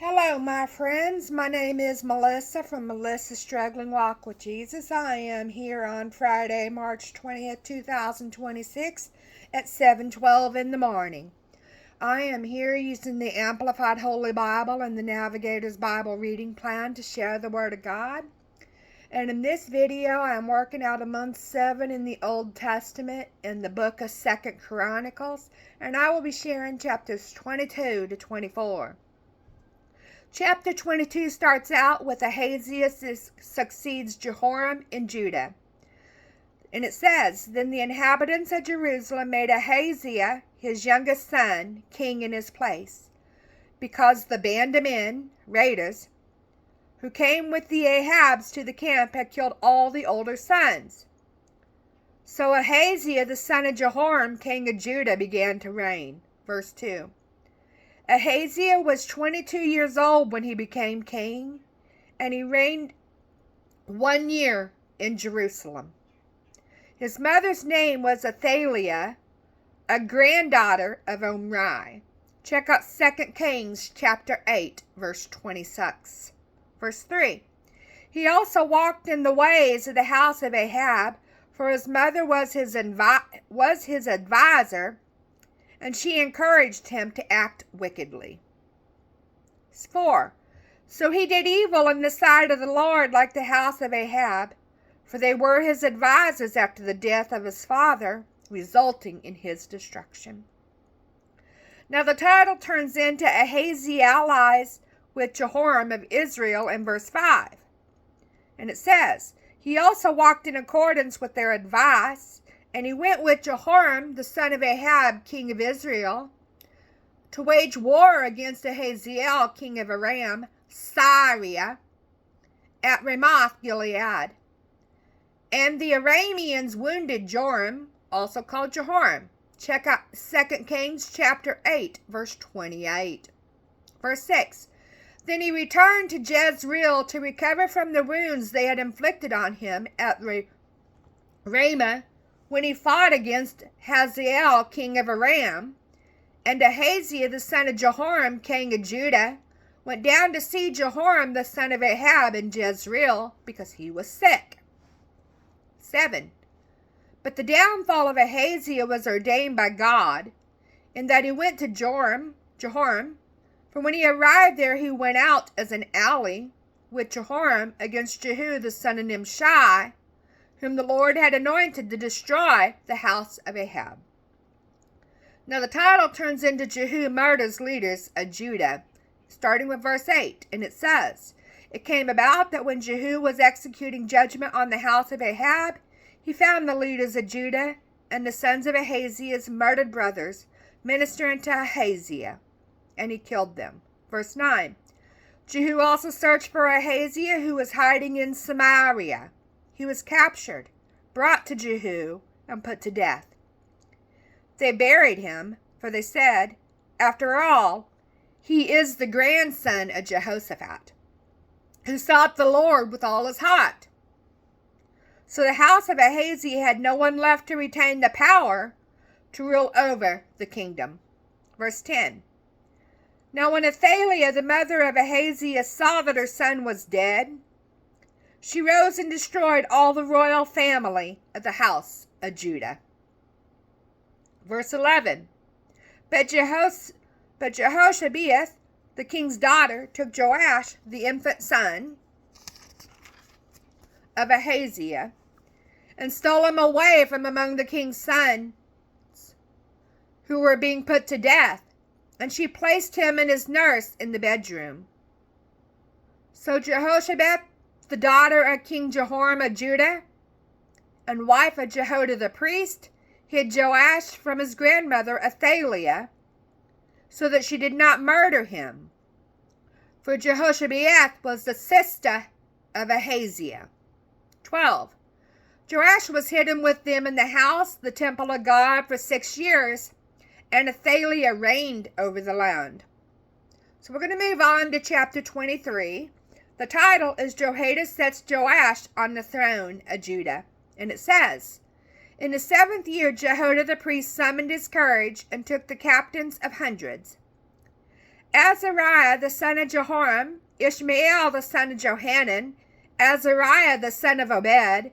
Hello, my friends. My name is Melissa from Melissa's Struggling Walk with Jesus. I am here on Friday, March 20th, 2026 at 7:12 in the morning. I am here using the Amplified Holy Bible and the Navigator's Bible reading plan to share the Word of God. And in this video, I am working out of month 7 in the Old Testament in the book of 2nd Chronicles, and I will be sharing chapters 22 to 24. Chapter 22 starts out with Ahaziah succeeds Jehoram in Judah. And it says, Then the inhabitants of Jerusalem made Ahaziah, his youngest son, king in his place, because the band of men, raiders, who came with the Ahabs to the camp had killed all the older sons. So Ahaziah, the son of Jehoram, king of Judah, began to reign. Verse 2. Ahaziah was 22 years old when he became king, and he reigned 1 year in Jerusalem. His mother's name was Athaliah, a granddaughter of Omri. Check out 2 Kings chapter 8, verse 26. Verse 3. He also walked in the ways of the house of Ahab, for his mother was his advisor, and she encouraged him to act wickedly. 4. So he did evil in the sight of the Lord like the house of Ahab, for they were his advisors after the death of his father, resulting in his destruction. Now the title turns into Ahaziah allies with Jehoram of Israel in verse 5. And it says, He also walked in accordance with their advice, and he went with Jehoram, the son of Ahab, king of Israel, to wage war against Ahaziel, king of Aram, Syria, at Ramoth Gilead. And the Arameans wounded Joram, also called Jehoram. Check out 2 Kings chapter 8, verse 28. Verse 6. Then he returned to Jezreel to recover from the wounds they had inflicted on him at Ramah, when he fought against Hazael, king of Aram. And Ahaziah, the son of Jehoram, king of Judah, went down to see Jehoram, the son of Ahab, in Jezreel, because he was sick. 7. But the downfall of Ahaziah was ordained by God, in that he went to Jehoram, for when he arrived there, he went out as an ally with Jehoram against Jehu, the son of Nimshi, whom the Lord had anointed to destroy the house of Ahab. Now the title turns into Jehu murders leaders of Judah, starting with verse 8, and it says, It came about that when Jehu was executing judgment on the house of Ahab, he found the leaders of Judah and the sons of Ahaziah's murdered brothers ministering to Ahaziah, and he killed them. Verse 9, Jehu also searched for Ahaziah, who was hiding in Samaria. He was captured, brought to Jehu, and put to death. They buried him, for they said, After all, he is the grandson of Jehoshaphat, who sought the Lord with all his heart. So the house of Ahaziah had no one left to retain the power to rule over the kingdom. Verse 10. Now when Athaliah, the mother of Ahaziah, saw that her son was dead, she rose and destroyed all the royal family of the house of Judah. Verse 11. But Jehoshabeath, the king's daughter, took Joash, the infant son of Ahaziah, and stole him away from among the king's sons who were being put to death, and she placed him and his nurse in the bedroom. So Jehoshabeath, the daughter of King Jehoram of Judah, and wife of Jehoiada the priest, hid Joash from his grandmother Athaliah, so that she did not murder him. For Jehoshabeath was the sister of Ahaziah. 12. Joash was hidden with them in the house, the temple of God, for 6 years, and Athaliah reigned over the land. So we're going to move on to chapter 23. The title is Jehoiada sets Joash on the throne of Judah. And it says, In the 7th year, Jehoiada the priest summoned his courage and took the captains of hundreds, Azariah the son of Jehoram, Ishmael the son of Johanan, Azariah the son of Obed,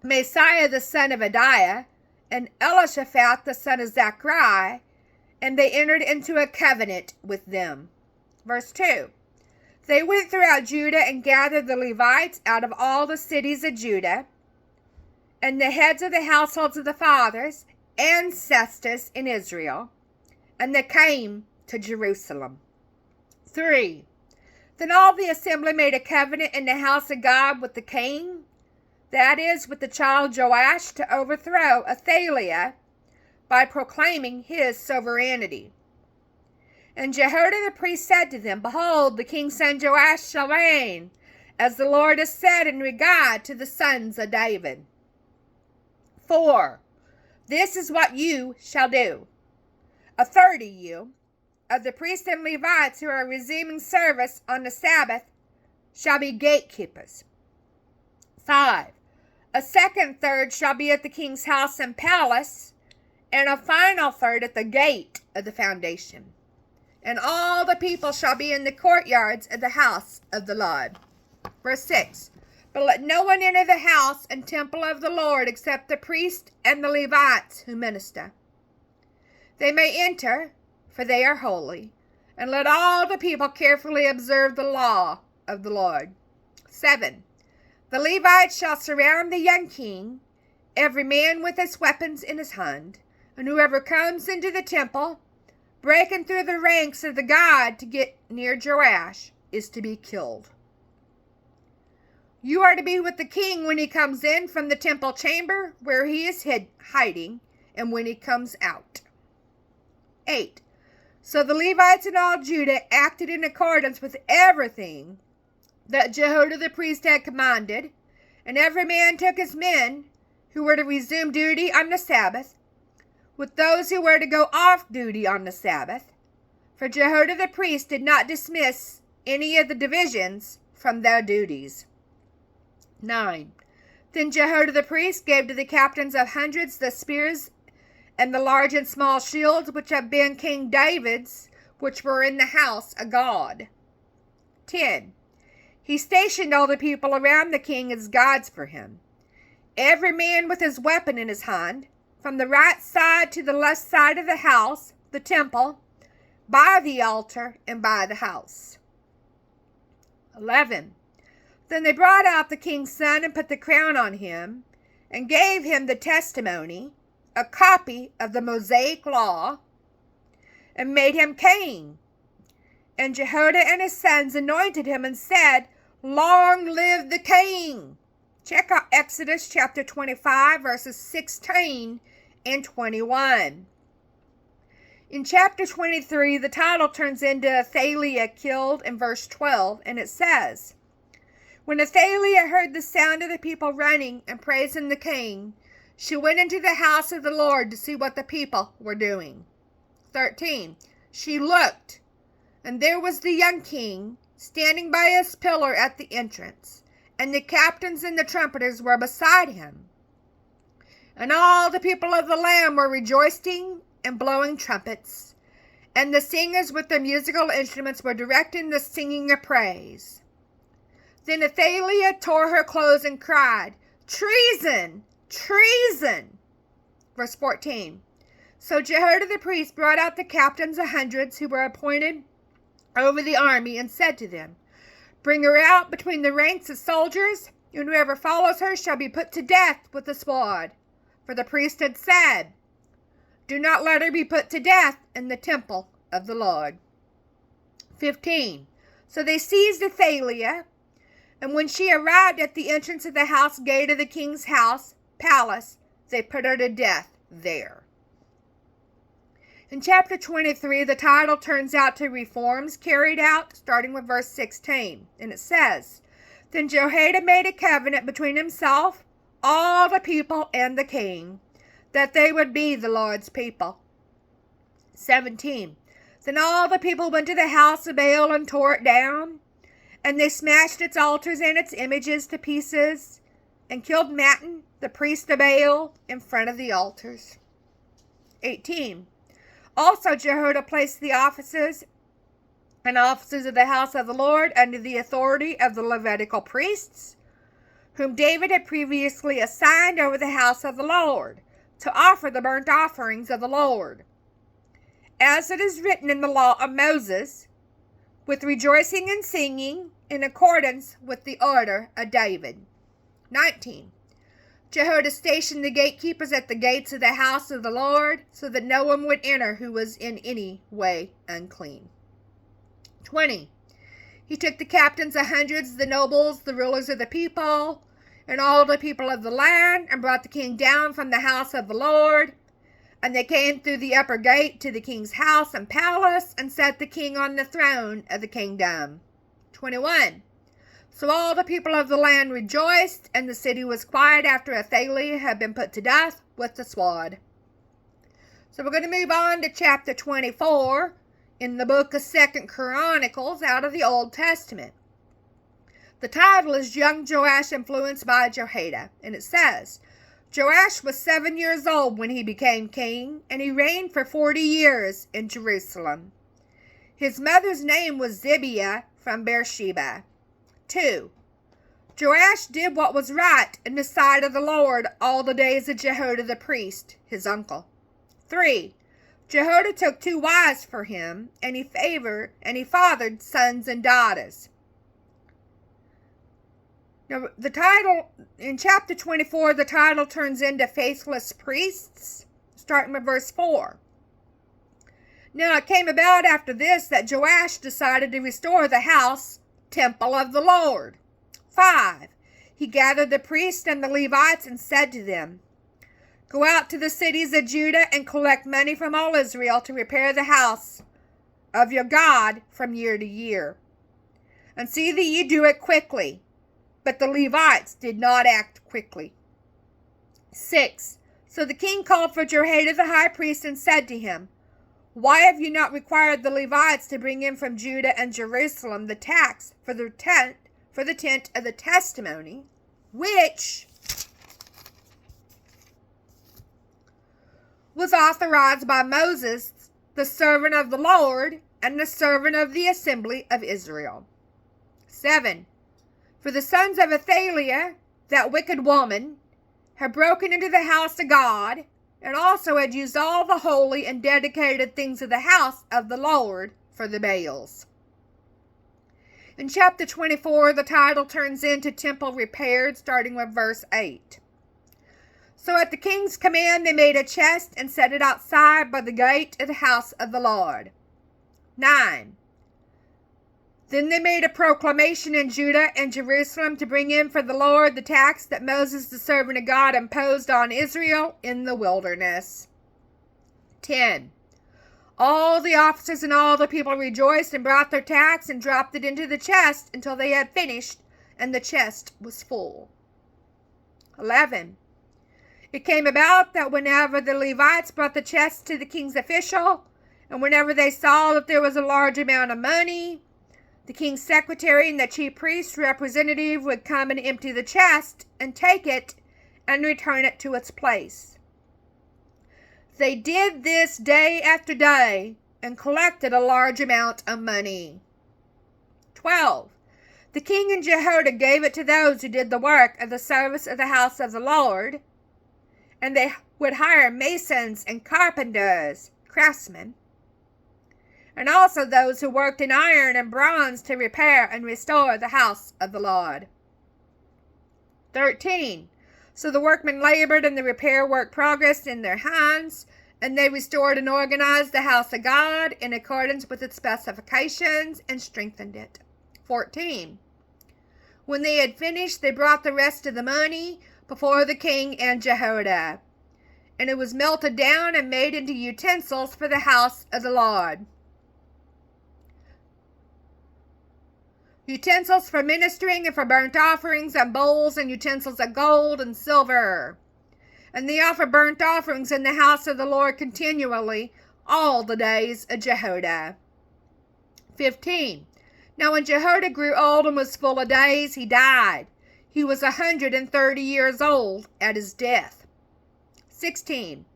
Messiah the son of Adiah, and Elishaphat the son of Zachari, and they entered into a covenant with them. Verse 2. They went throughout Judah and gathered the Levites out of all the cities of Judah, and the heads of the households of the fathers, ancestors in Israel, and they came to Jerusalem. 3. Then all the assembly made a covenant in the house of God with the king, that is, with the child Joash, to overthrow Athaliah by proclaiming his sovereignty. And Jehoiada the priest said to them, Behold, the king's son Joash shall reign, as the Lord has said in regard to the sons of David. 4. This is what you shall do. A third of you, of the priests and Levites who are resuming service on the Sabbath, shall be gatekeepers. 5. A second third shall be at the king's house and palace, and a final third at the gate of the foundation. And all the people shall be in the courtyards of the house of the Lord. Verse 6. But let no one enter the house and temple of the Lord except the priests and the Levites who minister. They may enter, for they are holy, and let all the people carefully observe the law of the Lord. 7. The Levites shall surround the young king, every man with his weapons in his hand, and whoever comes into the temple, breaking through the ranks of the guard to get near Joash, is to be killed. You are to be with the king when he comes in from the temple chamber where he is hiding, and when he comes out. 8. So the Levites and all Judah acted in accordance with everything that Jehoiada the priest had commanded, and every man took his men who were to resume duty on the Sabbath, with those who were to go off duty on the Sabbath, for Jehoiada the priest did not dismiss any of the divisions from their duties. 9. Then Jehoiada the priest gave to the captains of hundreds the spears and the large and small shields which had been King David's, which were in the house of God. 10. He stationed all the people around the king as guards for him, every man with his weapon in his hand, from the right side to the left side of the house, the temple, by the altar, and by the house. 11. Then they brought out the king's son and put the crown on him, and gave him the testimony, a copy of the Mosaic law, and made him king. And Jehoiada and his sons anointed him and said, Long live the king! Check out Exodus chapter 25, verses 16 and 21. In chapter 23, the title turns into Athaliah killed in verse 12, and it says, When Athaliah heard the sound of the people running and praising the king, she went into the house of the Lord to see what the people were doing. 13. She looked, and there was the young king standing by his pillar at the entrance, and the captains and the trumpeters were beside him. And all the people of the land were rejoicing and blowing trumpets, and the singers with their musical instruments were directing the singing of praise. Then Athaliah tore her clothes and cried, Treason! Treason! Verse 14. So Jehoiada the priest brought out the captains of hundreds who were appointed over the army and said to them, Bring her out between the ranks of soldiers, and whoever follows her shall be put to death with the sword. For the priest had said, Do not let her be put to death in the temple of the Lord. 15. So they seized Athaliah, and when she arrived at the entrance of the house gate of the king's palace, they put her to death there. In chapter 23, the title turns out to reforms carried out, starting with verse 16. And it says, Then Jehoiada made a covenant between himself, all the people, and the king, that they would be the Lord's people. 17. Then all the people went to the house of Baal and tore it down, and they smashed its altars and its images to pieces, and killed Mattan, the priest of Baal, in front of the altars. 18. Also Jehoiada placed the officers and officers of the house of the Lord under the authority of the Levitical priests, whom David had previously assigned over the house of the Lord, to offer the burnt offerings of the Lord, as it is written in the law of Moses, with rejoicing and singing, in accordance with the order of David. 19. Jehoiada stationed the gatekeepers at the gates of the house of the Lord, so that no one would enter who was in any way unclean. 20. He took the captains of hundreds, the nobles, the rulers of the people, and all the people of the land, and brought the king down from the house of the Lord. And they came through the upper gate to the king's house and palace, and set the king on the throne of the kingdom. 21. So all the people of the land rejoiced, and the city was quiet after Athaliah had been put to death with the sword. So we're going to move on to chapter 24 in the book of 2 Chronicles out of the Old Testament. The title is Young Joash Influenced by Jehoiada, and it says, Joash was 7 years old when he became king, and he reigned for 40 years in Jerusalem. His mother's name was Zibiah from Beersheba. 2. Joash did what was right in the sight of the Lord all the days of Jehoiada the priest, his uncle. 3. Jehoiada took 2 wives for him, and he fathered sons and daughters. Now, the title, in chapter 24, the title turns into Faithless Priests, starting with verse 4. Now, it came about after this that Joash decided to restore the temple of the Lord. 5. He gathered the priests and the Levites and said to them, Go out to the cities of Judah and collect money from all Israel to repair the house of your God from year to year. And see that you do it quickly. But the Levites did not act quickly. 6. So the king called for Jehoiada the high priest and said to him, Why have you not required the Levites to bring in from Judah and Jerusalem the tax for the tent of the testimony, which was authorized by Moses, the servant of the Lord, and the servant of the assembly of Israel? 7. For the sons of Athaliah, that wicked woman, had broken into the house of God, and also had used all the holy and dedicated things of the house of the Lord for the Baals. In chapter 24, the title turns into Temple Repaired, starting with verse 8. So at the king's command, they made a chest and set it outside by the gate of the house of the Lord. 9. Then they made a proclamation in Judah and Jerusalem to bring in for the Lord the tax that Moses, the servant of God, imposed on Israel in the wilderness. 10. All the officers and all the people rejoiced and brought their tax and dropped it into the chest until they had finished, and the chest was full. 11. It came about that whenever the Levites brought the chest to the king's official, and whenever they saw that there was a large amount of money, the king's secretary and the chief priest's representative would come and empty the chest and take it and return it to its place. They did this day after day and collected a large amount of money. 12. The king and Jehoiada gave it to those who did the work of the service of the house of the Lord, and they would hire masons and carpenters, craftsmen, and also those who worked in iron and bronze to repair and restore the house of the Lord. 13. So the workmen labored, and the repair work progressed in their hands, and they restored and organized the house of God in accordance with its specifications and strengthened it. 14. When they had finished, they brought the rest of the money before the king and Jehoiada, and it was melted down and made into utensils for the house of the Lord. Utensils for ministering and for burnt offerings, and bowls and utensils of gold and silver. And they offered burnt offerings in the house of the Lord continually all the days of Jehoiada. 15. Now when Jehoiada grew old and was full of days, he died. He was 130 years old at his death. 16.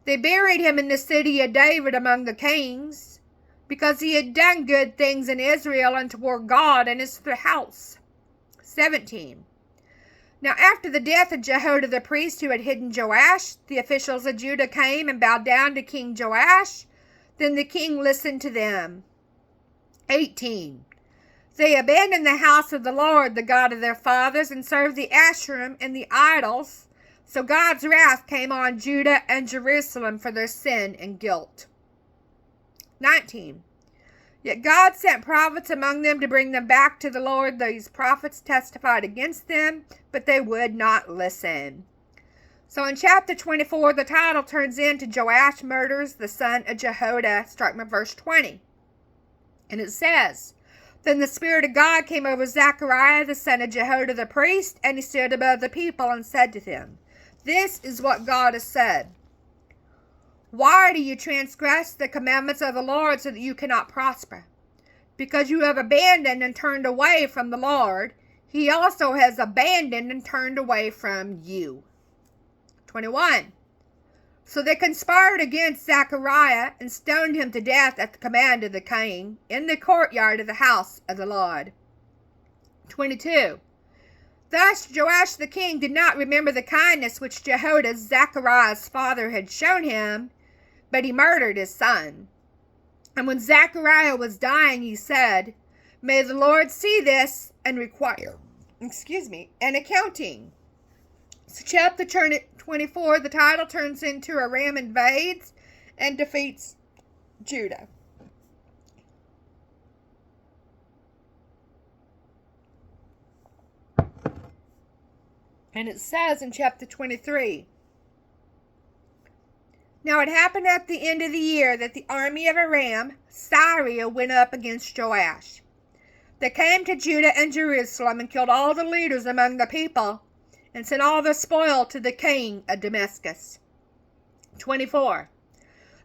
They buried him in the city of David among the kings. because he had done good things in Israel and toward God and his house. 17. Now after the death of Jehoiada the priest who had hidden Joash, the officials of Judah came and bowed down to King Joash. Then the king listened to them. 18. They abandoned the house of the Lord, the God of their fathers, and served the Asherim and the idols. So God's wrath came on Judah and Jerusalem for their sin and guilt. 19. Yet God sent prophets among them to bring them back to the Lord. These prophets testified against them, but they would not listen. So in chapter 24, the title turns into Joash murders the son of Jehoiada, starting with verse 20. And it says, Then the Spirit of God came over Zechariah, the son of Jehoiada the priest, and he stood above the people and said to them, This is what God has said. Why do you transgress the commandments of the Lord so that you cannot prosper? Because you have abandoned and turned away from the Lord, he also has abandoned and turned away from you. 21. So they conspired against Zechariah and stoned him to death at the command of the king in the courtyard of the house of the Lord. 22. Thus Joash the king did not remember the kindness which Jehoiada, Zechariah's father, had shown him, but he murdered his son. And when Zechariah was dying, he said, May the Lord see this and require, an accounting. So chapter 24, the title turns into Aram invades and defeats Judah. And it says in chapter 23, Now it happened at the end of the year that the army of Aram, Syria, went up against Joash. They came to Judah and Jerusalem and killed all the leaders among the people and sent all the spoil to the king of Damascus. 24.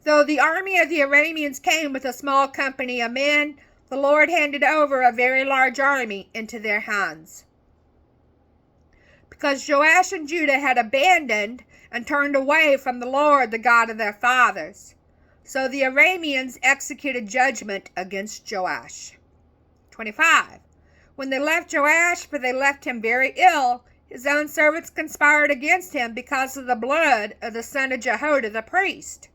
Though the army of the Arameans came with a small company of men, the Lord handed over a very large army into their hands. Because Joash and Judah had abandoned and turned away from the Lord, the God of their fathers. So the Arameans executed judgment against Joash. 25. When they left Joash, for they left him very ill, his own servants conspired against him because of the blood of the son of Jehoiada the priest,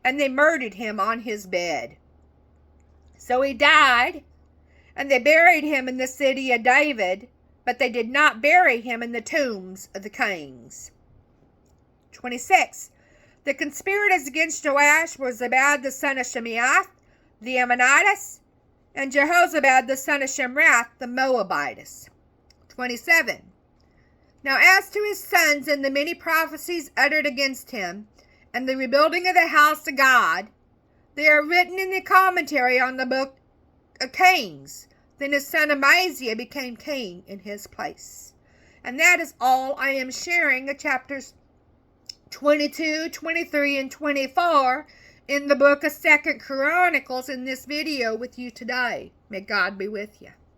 and they murdered him on his bed. So he died, and they buried him in the city of David, but they did not bury him in the tombs of the kings. 26. The conspirators against Joash were Zabad the son of Shemaiah, the Ammonitess, and Jehozabad the son of Shemrath, the Moabitess. 27. Now as to his sons and the many prophecies uttered against him, and the rebuilding of the house of God, they are written in the commentary on the book of Kings. Then his son Amaziah became king in his place. And that is all I am sharing of chapters 22, 23, and 24 in the book of 2 Chronicles in this video with you today. May God be with you.